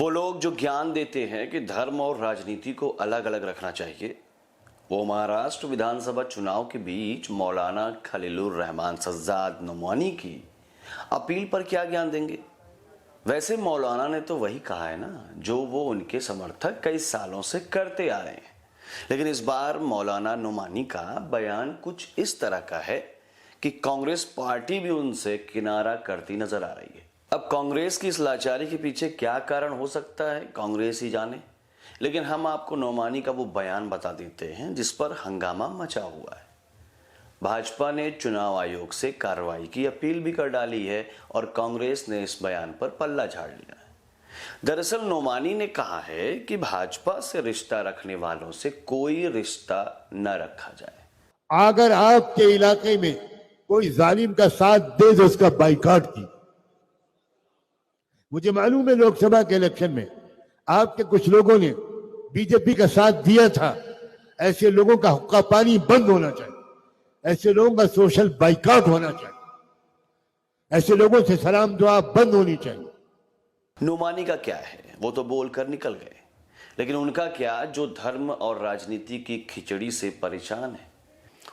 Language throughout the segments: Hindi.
वो लोग जो ज्ञान देते हैं कि धर्म और राजनीति को अलग अलग रखना चाहिए, वो महाराष्ट्र विधानसभा चुनाव के बीच मौलाना खलीलुर रहमान सज्जाद नोमानी की अपील पर क्या ज्ञान देंगे। वैसे मौलाना ने तो वही कहा है ना जो वो उनके समर्थक कई सालों से करते आ रहे हैं, लेकिन इस बार मौलाना नोमानी का बयान कुछ इस तरह का है कि कांग्रेस पार्टी भी उनसे किनारा करती नजर आ रही है। अब कांग्रेस की इस लाचारी के पीछे क्या कारण हो सकता है कांग्रेस ही जाने, लेकिन हम आपको नोमानी का वो बयान बता देते हैं जिस पर हंगामा मचा हुआ है। भाजपा ने चुनाव आयोग से कार्रवाई की अपील भी कर डाली है और कांग्रेस ने इस बयान पर पल्ला झाड़ लिया है। दरअसल नोमानी ने कहा है कि भाजपा से रिश्ता रखने वालों से कोई रिश्ता न रखा जाए। अगर आपके इलाके में कोई जालिम का साथ दे तो उसका बाइकआउट की। मुझे मालूम है लोकसभा के इलेक्शन में आपके कुछ लोगों ने बीजेपी का साथ दिया था। ऐसे लोगों का हुक्का पानी बंद होना चाहिए, ऐसे लोगों का सोशल बाइकआउट होना चाहिए, ऐसे लोगों से सलाम दुआ बंद होनी चाहिए। नोमानी का क्या है, वो तो बोलकर निकल गए, लेकिन उनका क्या जो धर्म और राजनीति की खिचड़ी से परेशान है।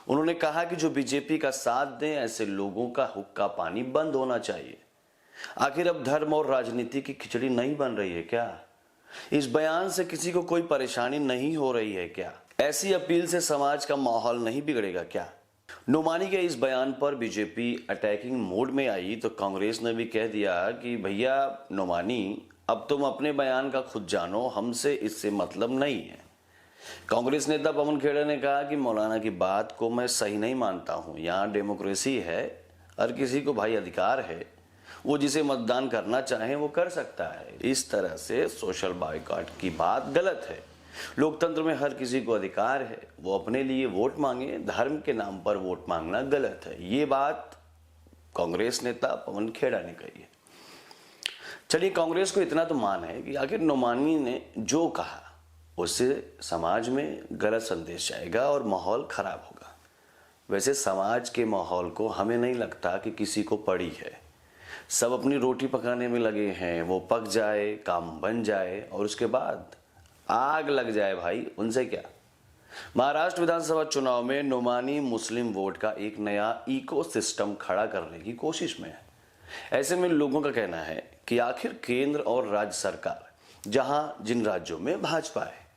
उन्होंने कहा कि जो बीजेपी का साथ दें ऐसे लोगों का हुक्का पानी बंद होना चाहिए। आखिर अब धर्म और राजनीति की खिचड़ी नहीं बन रही है क्या? इस बयान से किसी को कोई परेशानी नहीं हो रही है क्या? ऐसी अपील से समाज का माहौल नहीं बिगड़ेगा क्या? नोमानी के इस बयान पर बीजेपी अटैकिंग मोड में आई तो कांग्रेस ने भी कह दिया कि भैया नोमानी, अब तुम अपने बयान का खुद जानो, हमसे इससे मतलब नहीं है। कांग्रेस नेता पवन खेड़ा ने कहा कि मौलाना की बात को मैं सही नहीं मानता हूं। यहाँ डेमोक्रेसी है, हर किसी को भाई अधिकार है, वो जिसे मतदान करना चाहे वो कर सकता है। इस तरह से सोशल बायकॉट की बात गलत है। लोकतंत्र में हर किसी को अधिकार है वो अपने लिए वोट मांगे, धर्म के नाम पर वोट मांगना गलत है। ये बात कांग्रेस नेता पवन खेड़ा ने कही है। चलिए, कांग्रेस को इतना तो मान है कि आखिर नोमानी ने जो कहा उससे समाज में गलत संदेश जाएगा और माहौल खराब होगा। वैसे समाज के माहौल को हमें नहीं लगता कि किसी को पड़ी है। सब अपनी रोटी पकाने में लगे हैं, वो पक जाए, काम बन जाए और उसके बाद आग लग जाए भाई, उनसे क्या। महाराष्ट्र विधानसभा चुनाव में नोमानी मुस्लिम वोट का एक नया इकोसिस्टम खड़ा करने की कोशिश में है। ऐसे में लोगों का कहना है कि आखिर केंद्र और राज्य सरकार जिन राज्यों में भाजपा है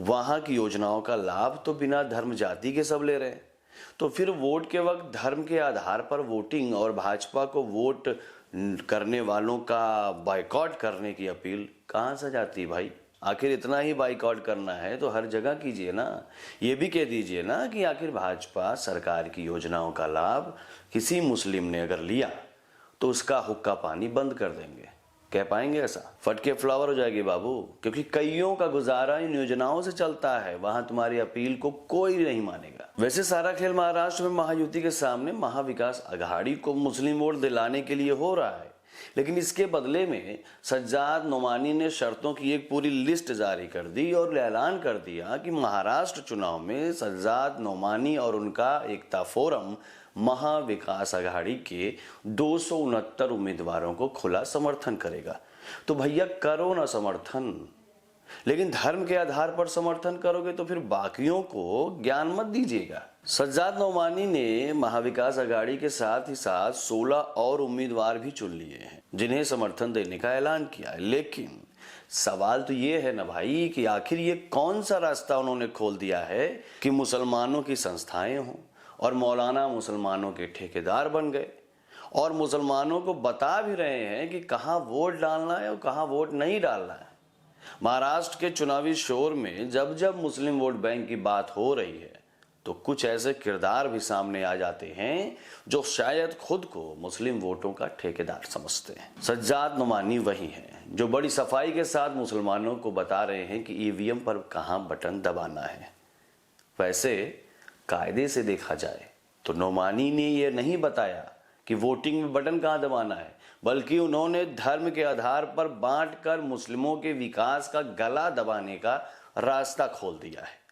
वहां की योजनाओं का लाभ तो बिना धर्म जाति के सब ले रहे हैं, तो फिर वोट के वक्त धर्म के आधार पर वोटिंग और भाजपा को वोट करने वालों का बायकॉट करने की अपील कहां से जाती भाई। आखिर इतना ही बाइकआउट करना है तो हर जगह कीजिए ना। ये भी कह दीजिए ना कि आखिर भाजपा सरकार की योजनाओं का लाभ किसी मुस्लिम ने अगर लिया तो उसका हुक्का पानी बंद कर देंगे। कह पाएंगे ऐसा? फटके फ्लावर हो जाएगी बाबू, क्योंकि कईयों का गुजारा इन योजनाओं से चलता है। वहां तुम्हारी अपील को कोई नहीं मानेगा। वैसे सारा खेल महाराष्ट्र में महायुति के सामने महाविकास अघाड़ी को मुस्लिम वोट दिलाने के लिए हो रहा है, लेकिन इसके बदले में सज्जाद नोमानी ने शर्तों की एक पूरी लिस्ट जारी कर दी और ऐलान कर दिया कि महाराष्ट्र चुनाव में सज्जाद नोमानी और उनका एकता फोरम महाविकास अघाड़ी के 269 उम्मीदवारों को खुला समर्थन करेगा। तो भैया करो ना समर्थन, लेकिन धर्म के आधार पर समर्थन करोगे तो फिर बाकियों को ज्ञान मत दीजिएगा। सज्जाद नोमानी ने महाविकास अघाड़ी के साथ ही साथ 16 और उम्मीदवार भी चुन लिए हैं जिन्हें समर्थन देने का ऐलान किया है। लेकिन सवाल तो ये है ना भाई कि आखिर ये कौन सा रास्ता उन्होंने खोल दिया है कि मुसलमानों की संस्थाएं हों और मौलाना मुसलमानों के ठेकेदार बन गए और मुसलमानों को बता भी रहे हैं कि कहां वोट डालना है और कहां वोट नहीं डालना है। महाराष्ट्र के चुनावी शोर में जब जब मुस्लिम वोट बैंक की बात हो रही है तो कुछ ऐसे किरदार भी सामने आ जाते हैं जो शायद खुद को मुस्लिम वोटों का ठेकेदार समझते हैं। सज्जाद नोमानी वही हैं जो बड़ी सफाई के साथ मुसलमानों को बता रहे हैं कि ईवीएम पर कहां बटन दबाना है। वैसे कायदे से देखा जाए तो नोमानी ने यह नहीं बताया कि वोटिंग में बटन कहां दबाना है, बल्कि उन्होंने धर्म के आधार पर बांटकर मुस्लिमों के विकास का गला दबाने का रास्ता खोल दिया है।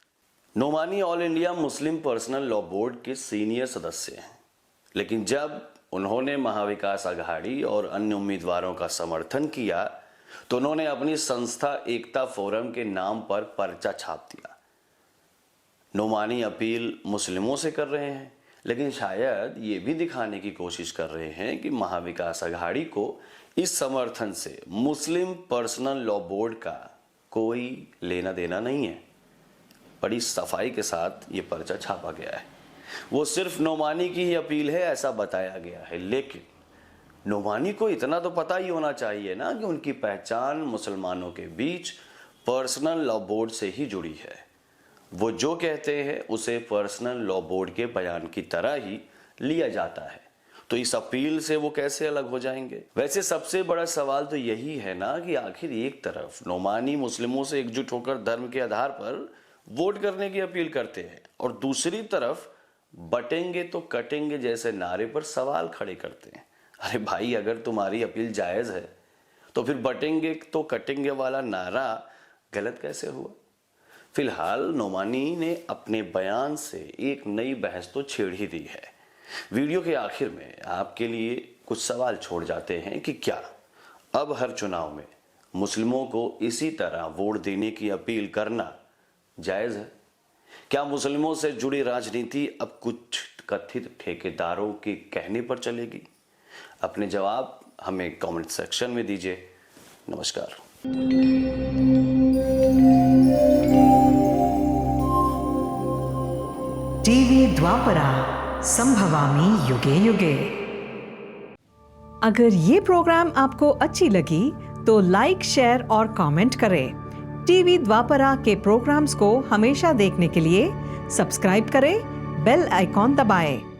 Nomani All India Muslim Personal Law Board के सीनियर सदस्य हैं, लेकिन जब उन्होंने महाविकास अघाड़ी और अन्य उम्मीदवारों का समर्थन किया तो उन्होंने अपनी संस्था एकता फोरम के नाम पर पर्चा छाप दिया। नोमानी अपील मुस्लिमों से कर रहे हैं, लेकिन शायद ये भी दिखाने की कोशिश कर रहे हैं कि महाविकास अघाड़ी को इस समर्थन से मुस्लिम पर्सनल लॉ बोर्ड का कोई लेना देना नहीं है। बड़ी सफाई के साथ ये पर्चा छापा गया है। वो सिर्फ नोमानी की ही अपील है ऐसा बताया गया है, लेकिन नोमानी को इतना तो पता ही होना चाहिए ना कि उनकी पहचान मुसलमानों के बीच पर्सनल लॉ बोर्ड से ही जुड़ी है। वो जो कहते हैं उसे पर्सनल लॉ बोर्ड के बयान की तरह ही लिया जाता है, तो इस अपील से वो कैसे अलग हो जाएंगे? वैसे सबसे बड़ा सवाल तो यही है ना कि आखिर एक तरफ नोमानी मुस्लिमों से एकजुट होकर धर्म के आधार पर वोट करने की अपील करते हैं और दूसरी तरफ बटेंगे तो कटेंगे जैसे नारे पर सवाल खड़े करते हैं। अरे भाई, अगर तुम्हारी अपील जायज है तो फिर बटेंगे तो कटेंगे वाला नारा गलत कैसे हुआ? फिलहाल नोमानी ने अपने बयान से एक नई बहस तो छेड़ ही दी है। वीडियो के आखिर में आपके लिए कुछ सवाल छोड़ जाते हैं कि क्या अब हर चुनाव में मुस्लिमों को इसी तरह वोट देने की अपील करना जायज है? क्या मुस्लिमों से जुड़ी राजनीति अब कुछ कथित ठेकेदारों के कहने पर चलेगी? अपने जवाब हमें कमेंट सेक्शन में दीजिए। नमस्कार। टीवी द्वापरा, संभवामि युगे युगे। अगर ये प्रोग्राम आपको अच्छी लगी तो लाइक, शेयर और कमेंट करें। टीवी द्वापरा के प्रोग्राम्स को हमेशा देखने के लिए सब्सक्राइब करें, बेल आइकॉन दबाएं।